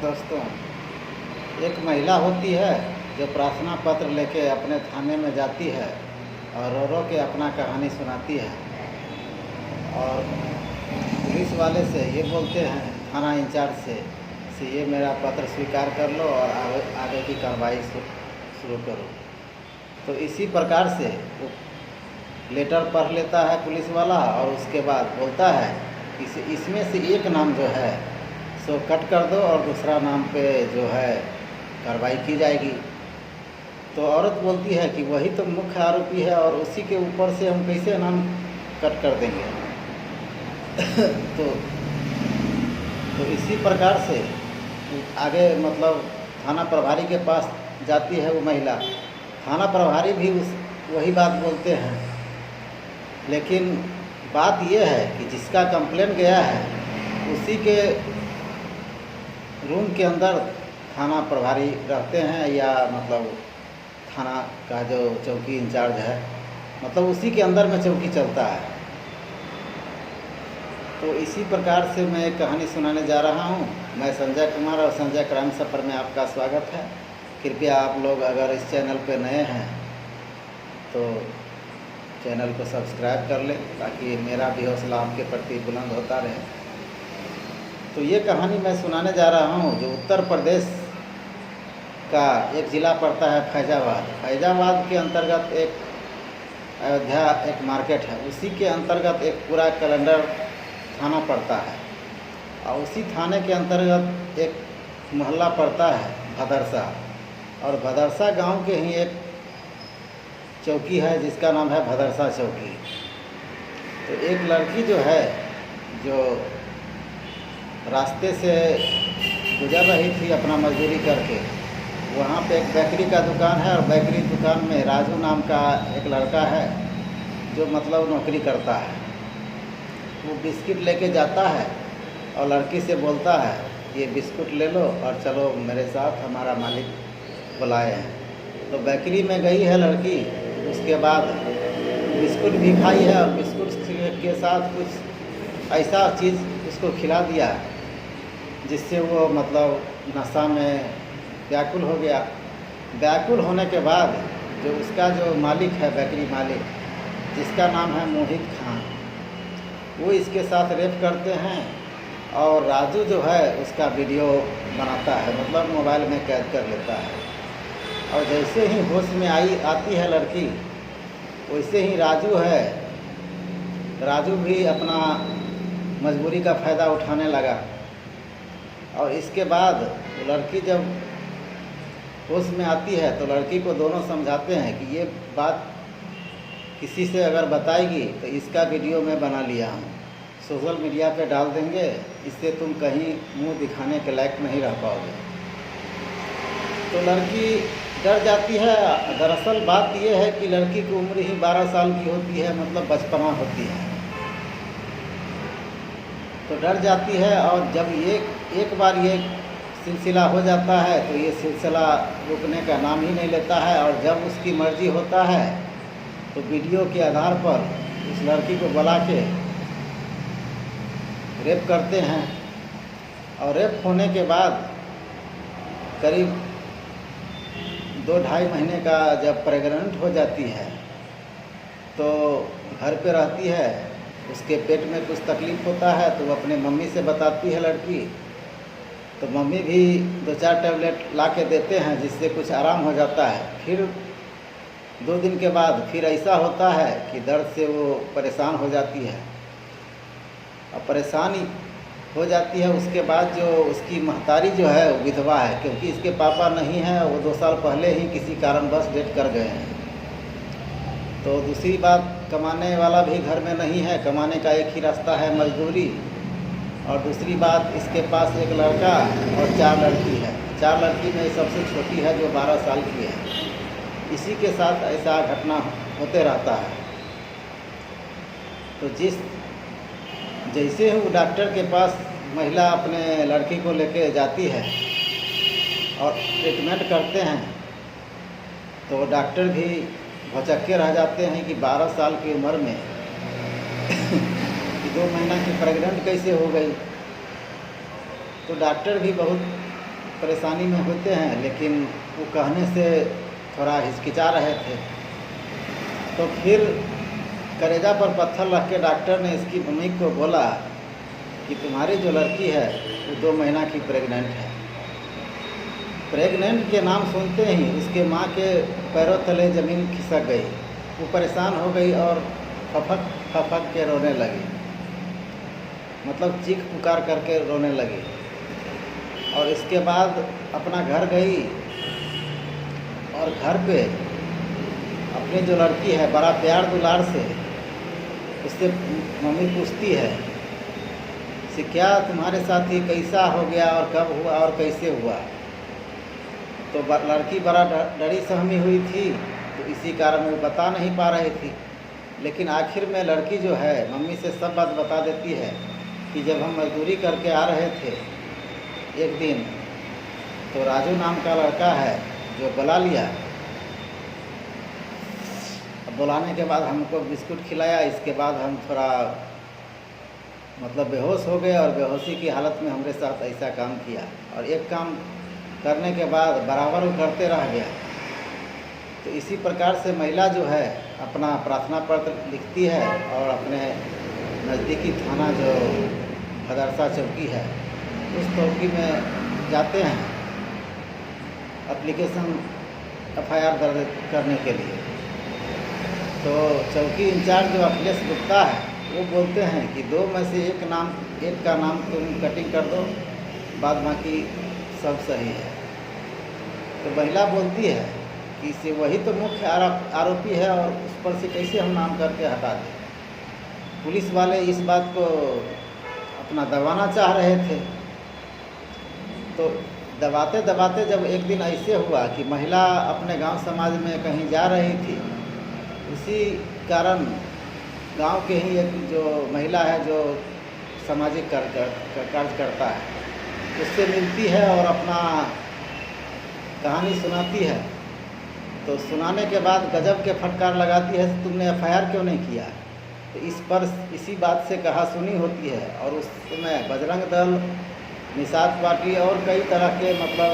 दोस्तों, एक महिला होती है जो प्रार्थना पत्र लेके अपने थाने में जाती है और रो रो के अपना कहानी सुनाती है और पुलिस वाले से ये बोलते हैं, थाना इंचार्ज से ये मेरा पत्र स्वीकार कर लो और आगे की कार्रवाई शुरू करो। तो इसी प्रकार से वो लेटर पढ़ लेता है पुलिस वाला और उसके बाद बोलता है कि इसमें से एक नाम जो है सो कट कर दो और दूसरा नाम पे जो है कार्रवाई की जाएगी। तो औरत बोलती है कि वही तो मुख्य आरोपी है और उसी के ऊपर से हम कैसे नाम कट कर देंगे। तो इसी प्रकार से आगे मतलब थाना प्रभारी के पास जाती है वो महिला। थाना प्रभारी भी वही बात बोलते हैं, लेकिन बात ये है कि जिसका कंप्लेन गया है उसी के रूम के अंदर थाना प्रभारी रहते हैं या मतलब थाना का जो चौकी इंचार्ज है, मतलब उसी के अंदर में चौकी चलता है। तो इसी प्रकार से मैं एक कहानी सुनाने जा रहा हूँ। मैं संजय कुमार और संजय क्राइम सफर में आपका स्वागत है। कृपया आप लोग अगर इस चैनल पे नए हैं तो चैनल को सब्सक्राइब कर लें ताकि मेरा भी हौसला आपके प्रति बुलंद होता रहे। तो ये कहानी मैं सुनाने जा रहा हूँ जो उत्तर प्रदेश का एक ज़िला पड़ता है फैज़ाबाद। फैज़ाबाद के अंतर्गत एक अयोध्या एक मार्केट है, उसी के अंतर्गत एक पूरा कैलेंडर थाना पड़ता है और उसी थाने के अंतर्गत एक मोहल्ला पड़ता है भदरसा, और भदरसा गांव के ही एक चौकी है जिसका नाम है भदरसा चौकी। तो एक लड़की जो है जो रास्ते से गुजर रही थी अपना मजदूरी करके, वहाँ पे एक बेकरी का दुकान है और बेकरी दुकान में राजू नाम का एक लड़का है जो मतलब नौकरी करता है। वो बिस्किट लेके जाता है और लड़की से बोलता है ये बिस्कुट ले लो और चलो मेरे साथ, हमारा मालिक बुलाए हैं। तो बेकरी में गई है लड़की, उसके बाद बिस्कुट भी खाई है और बिस्कुट के साथ कुछ ऐसा चीज़ उसको खिला दिया जिससे वो मतलब नशा में व्याकुल हो गया। व्याकुल होने के बाद जो उसका जो मालिक है, बेकरी मालिक, जिसका नाम है मोहित खान, वो इसके साथ रेप करते हैं और राजू जो है उसका वीडियो बनाता है, मतलब मोबाइल में कैद कर लेता है। और जैसे ही होश में आती है लड़की, वैसे ही राजू भी अपना मजबूरी का फ़ायदा उठाने लगा। और इसके बाद लड़की जब होश में आती है तो लड़की को दोनों समझाते हैं कि ये बात किसी से अगर बताएगी तो इसका वीडियो मैं बना लिया हूँ, सोशल मीडिया पे डाल देंगे, इससे तुम कहीं मुंह दिखाने के लायक नहीं रह पाओगे। तो लड़की डर जाती है। दरअसल बात यह है कि लड़की की उम्र ही 12 साल की होती है, मतलब बचपना होती है। तो डर जाती है और जब एक बार ये सिलसिला हो जाता है तो ये सिलसिला रुकने का नाम ही नहीं लेता है। और जब उसकी मर्ज़ी होता है तो वीडियो के आधार पर उस लड़की को बुला के रेप करते हैं। और रेप होने के बाद करीब 2-2.5 महीने का जब प्रेग्नेंट हो जाती है तो घर पे रहती है, उसके पेट में कुछ तकलीफ़ होता है तो वो अपने मम्मी से बताती है लड़की। तो मम्मी भी 2-4 टैबलेट ला के देते हैं जिससे कुछ आराम हो जाता है। फिर 2 दिन के बाद फिर ऐसा होता है कि दर्द से वो परेशान हो जाती है और परेशानी हो जाती है। उसके बाद जो उसकी महतारी जो है वो विधवा है, क्योंकि इसके पापा नहीं हैं, वो 2 साल पहले ही किसी कारणवश डेथ कर गए हैं। तो दूसरी बात, कमाने वाला भी घर में नहीं है, कमाने का एक ही रास्ता है मजदूरी। और दूसरी बात, इसके पास एक लड़का और 4 लड़की है। 4 लड़की में सबसे छोटी है जो 12 साल की है। इसी के साथ ऐसा घटना होते रहता है। तो जैसे ही वो डॉक्टर के पास महिला अपने लड़की को लेके जाती है और ट्रीटमेंट करते हैं तो डॉक्टर भी भौचक्के रह जाते हैं कि 12 साल की उम्र में 2 महीना की प्रेग्नेंट कैसे हो गई। तो डॉक्टर भी बहुत परेशानी में होते हैं, लेकिन वो कहने से थोड़ा हिचकिचा रहे थे। तो फिर कलेजा पर पत्थर रख के डॉक्टर ने इसकी मम्मी को बोला कि तुम्हारी जो लड़की है वो 2 महीना की प्रेग्नेंट है। प्रेग्नेंट के नाम सुनते ही उसके माँ के पैरों तले ज़मीन खिसक गई। वो परेशान हो गई और फपक के रोने लगी, मतलब चीख पुकार करके रोने लगी। और इसके बाद अपना घर गई और घर पे अपनी जो लड़की है बड़ा प्यार दुलार से उससे मम्मी पूछती है कि क्या तुम्हारे साथ ये कैसा हो गया और कब हुआ और कैसे हुआ। तो लड़की बड़ा डरी सहमी हुई थी, तो इसी कारण वो बता नहीं पा रही थी। लेकिन आखिर में लड़की जो है मम्मी से सब बात बता देती है कि जब हम मजदूरी करके आ रहे थे एक दिन, तो राजू नाम का लड़का है जो बुला लिया। अब बुलाने के बाद हमको बिस्कुट खिलाया। इसके बाद हम थोड़ा मतलब बेहोश हो गए और बेहोशी की हालत में हमारे साथ ऐसा काम किया। और एक काम करने के बाद बराबर वो करते रह गया। तो इसी प्रकार से महिला जो है अपना प्रार्थना पत्र लिखती है और अपने नज़दीकी थाना जो भदरसा चौकी है उस चौकी में जाते हैं एप्लीकेशन FIR दर्ज करने के लिए। तो चौकी इंचार्ज जो अखिलेश गुप्ता है वो बोलते हैं कि 2 में से एक का नाम तुम कटिंग कर दो, बाद बाकी सब सही है। तो महिला बोलती है कि इसे वही तो मुख्य आरोपी है और उस पर से कैसे हम नाम करके हटा दें। पुलिस वाले इस बात को अपना दबाना चाह रहे थे। तो दबाते दबाते जब एक दिन ऐसे हुआ कि महिला अपने गांव समाज में कहीं जा रही थी, उसी कारण गांव के ही एक जो महिला है जो सामाजिक कार्य करता है उससे मिलती है और अपना कहानी सुनाती है। तो सुनाने के बाद गजब के फटकार लगाती है, तुमने FIR क्यों नहीं किया। तो इस पर इसी बात से कहा सुनी होती है। और उस समय बजरंग दल, निषाद पार्टी और कई तरह के मतलब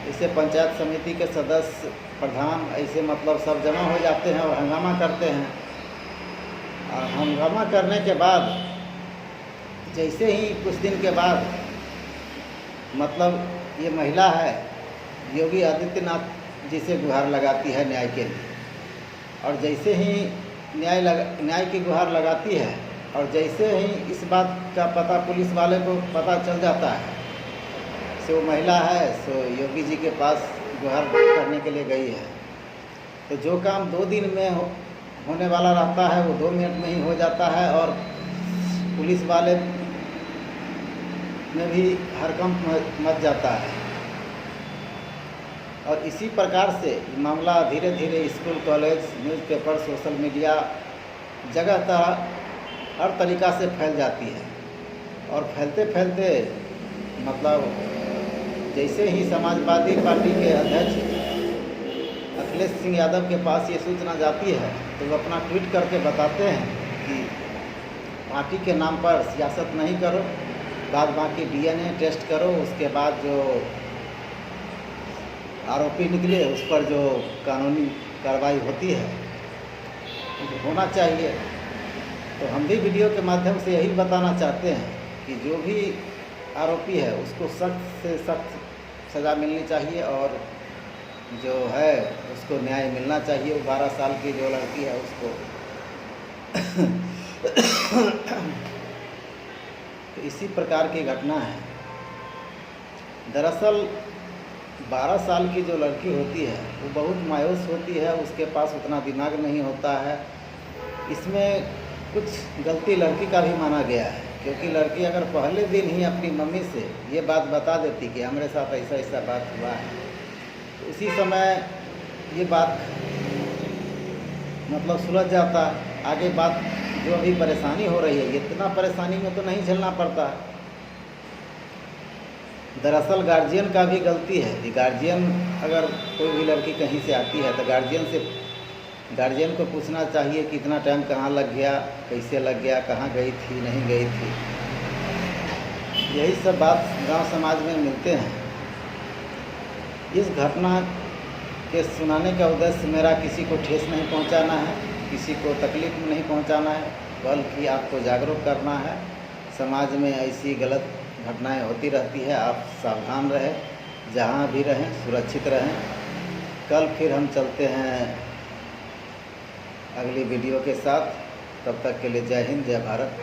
इसे पंचायत समिति के सदस्य, प्रधान ऐसे मतलब सब जमा हो जाते हैं और हंगामा करते हैं। और हंगामा करने के बाद जैसे ही कुछ दिन के बाद मतलब ये महिला है योगी आदित्यनाथ जी से गुहार लगाती है न्याय के लिए। और जैसे ही न्याय की गुहार लगाती है और जैसे ही इस बात का पता पुलिस वाले को पता चल जाता है, सो वो महिला है सो योगी जी के पास गुहार करने के लिए गई है। तो जो काम 2 दिन में होने वाला रहता है वो 2 मिनट में ही हो जाता है। और पुलिस वाले में भी हरकंप मच जाता है। और इसी प्रकार से मामला धीरे धीरे school, college, newspaper, social media जगह हर तरीक़ा से फैल जाती है। और फैलते फैलते मतलब जैसे ही समाजवादी पार्टी के अध्यक्ष अखिलेश सिंह यादव के पास ये सूचना जाती है तो वो अपना ट्वीट करके बताते हैं कि पार्टी के नाम पर सियासत नहीं करो, बाद बाकी DNA टेस्ट करो, उसके बाद जो आरोपी निकले उस पर जो कानूनी कार्रवाई होती है होना चाहिए। तो हम भी वीडियो के माध्यम से यही बताना चाहते हैं कि जो भी आरोपी है उसको सख्त से सख्त सज़ा मिलनी चाहिए और जो है उसको न्याय मिलना चाहिए। वो 12 साल की जो लड़की है उसको तो इसी प्रकार की घटना है। दरअसल 12 साल की जो लड़की होती है वो बहुत मायूस होती है, उसके पास उतना दिमाग नहीं होता है। इसमें कुछ गलती लड़की का भी माना गया है, क्योंकि लड़की अगर पहले दिन ही अपनी मम्मी से ये बात बता देती कि हमारे साथ ऐसा ऐसा बात हुआ है, तो उसी समय ये बात मतलब सुलझ जाता। आगे बात जो अभी परेशानी हो रही है, इतना परेशानी में तो नहीं झेलना पड़ता। दरअसल गार्जियन का भी गलती है कि गार्जियन अगर कोई भी लड़की कहीं से आती है तो गार्जियन को पूछना चाहिए कि इतना टाइम कहाँ लग गया, कैसे लग गया, कहाँ गई थी, नहीं गई थी। यही सब बात गांव समाज में मिलते हैं। इस घटना के सुनाने का उद्देश्य मेरा किसी को ठेस नहीं पहुंचाना है, किसी को तकलीफ नहीं पहुंचाना है, बल्कि आपको जागरूक करना है। समाज में ऐसी गलत घटनाएं होती रहती है, आप सावधान रहें, जहां भी रहें सुरक्षित रहें। कल फिर हम चलते हैं अगली वीडियो के साथ। तब तक के लिए जय हिंद, जय भारत।